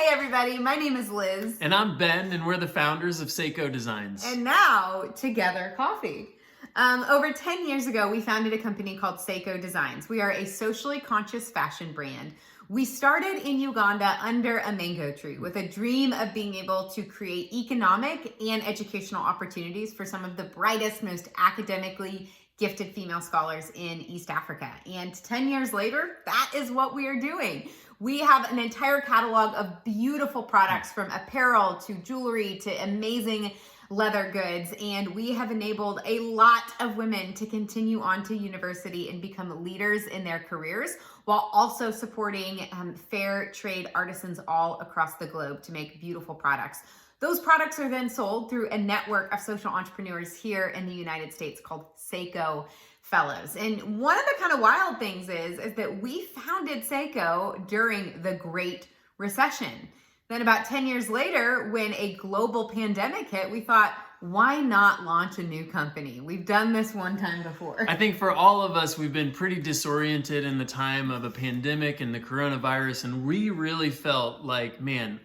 everybody, my name is Liz. And I'm Ben, and we're the founders of Seiko Designs. And now, Together Coffee. Over 10 years ago, we founded a company called Seiko Designs. We are a socially conscious fashion brand. We started in Uganda under a mango tree with a dream of being able to create economic and educational opportunities for some of the brightest, most academically gifted female scholars in East Africa. And 10 years later, that is what we are doing. We have an entire catalog of beautiful products, from apparel to jewelry to amazing leather goods, and we have enabled a lot of women to continue on to university and become leaders in their careers, while also supporting fair trade artisans all across the globe to make beautiful products. Those products are then sold through a network of social entrepreneurs here in the United States called Seiko Fellows. And one of the kind of wild things is that we founded Seiko during the Great Recession. Then about 10 years later, when a global pandemic hit, we thought, why not launch a new company? We've done this one time before. I think for all of us, we've been pretty disoriented in the time of a pandemic and the coronavirus, and we really felt like, man,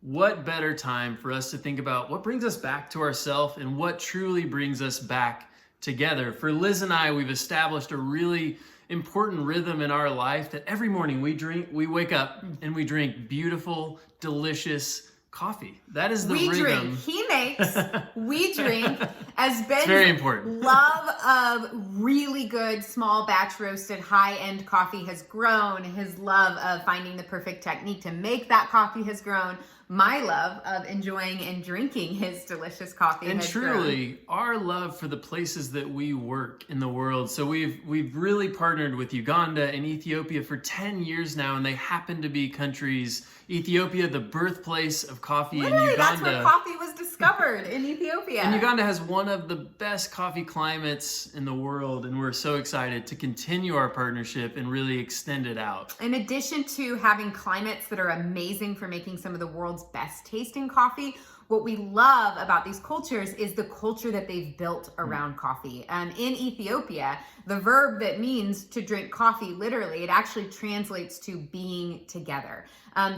what better time for us to think about what brings us back to ourselves and what truly brings us back together. For Liz and I, we've established a really important rhythm in our life that every morning we wake up and we drink beautiful, delicious coffee. That is the rhythm. Drink. He makes, we drink. As Ben's very important. Love of really good small batch roasted high-end coffee has grown. His love of finding the perfect technique to make that coffee has grown. My love of enjoying and drinking his delicious coffee and has truly grown. Our love for the places that we work in the world. So we've really partnered with Uganda and Ethiopia for 10 years now, and they happen to be countries. Ethiopia, the birthplace of coffee. Literally, in Uganda, that's where coffee was discovered, in Ethiopia. And Uganda has one of the best coffee climates in the world, and we're so excited to continue our partnership and really extend it out. In addition to having climates that are amazing for making some of the world's best tasting coffee, what we love about these cultures is the culture that they've built around coffee. In Ethiopia, the verb that means to drink coffee, literally, it actually translates to being together.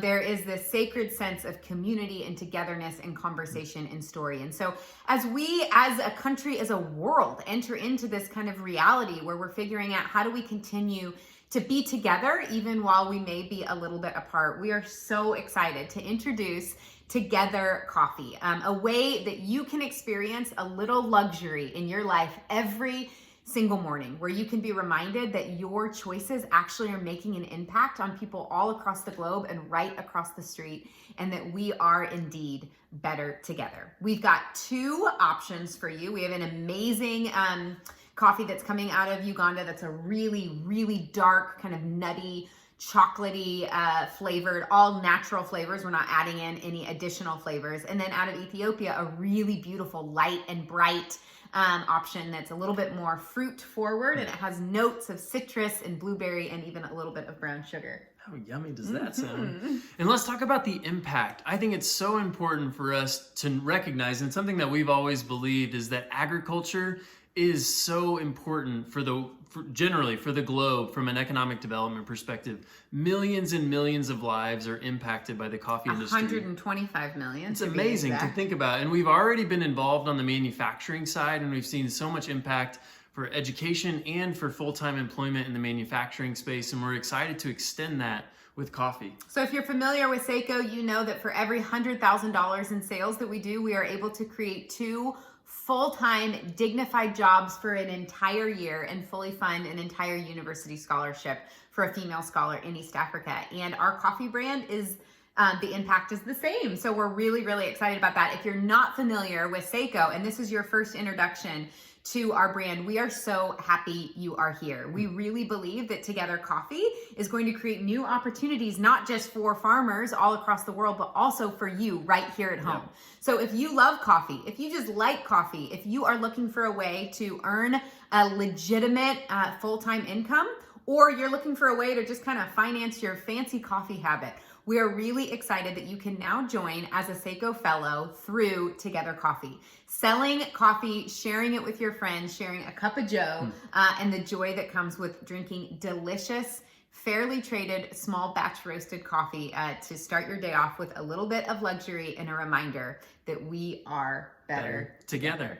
There is this sacred sense of community and togetherness and conversation and story. And so as we, as a country, as a world, enter into this kind of reality where we're figuring out how do we continue to be together even while we may be a little bit apart, we are so excited to introduce Together Coffee, a way that you can experience a little luxury in your life every single morning, where you can be reminded that your choices actually are making an impact on people all across the globe and right across the street, and that we are indeed better together. We've got two options for you. We have an amazing coffee that's coming out of Uganda that's a really, really dark, kind of nutty, chocolatey flavored, all natural flavors. We're not adding in any additional flavors. And then out of Ethiopia, a really beautiful light and bright option that's a little bit more fruit forward, and it has notes of citrus and blueberry and even a little bit of brown sugar. How yummy does that sound? And let's talk about the impact. I think it's so important for us to recognize, and something that we've always believed, is that agriculture is so important generally for the globe from an economic development perspective. Millions and millions of lives are impacted by the coffee industry. 125 million. It's amazing to think about. And we've already been involved on the manufacturing side, and we've seen so much impact for education and for full-time employment in the manufacturing space. And we're excited to extend that with coffee. So if you're familiar with Seiko, you know that for every $100,000 in sales that we do, we are able to create 2 full-time dignified jobs for an entire year and fully fund an entire university scholarship for a female scholar in East Africa. And our coffee brand is, the impact is the same. So we're really, really excited about that. If you're not familiar with Seiko and this is your first introduction to our brand, we are so happy you are here. We really believe that Together Coffee is going to create new opportunities, not just for farmers all across the world, but also for you right here at home. Yeah. So if you love coffee, if you just like coffee, if you are looking for a way to earn a legitimate full-time income, or you're looking for a way to just kind of finance your fancy coffee habit, we are really excited that you can now join as a Seiko Fellow through Together Coffee. Selling coffee, sharing it with your friends, sharing a cup of joe, and the joy that comes with drinking delicious, fairly traded, small batch roasted coffee to start your day off with a little bit of luxury and a reminder that we are better together.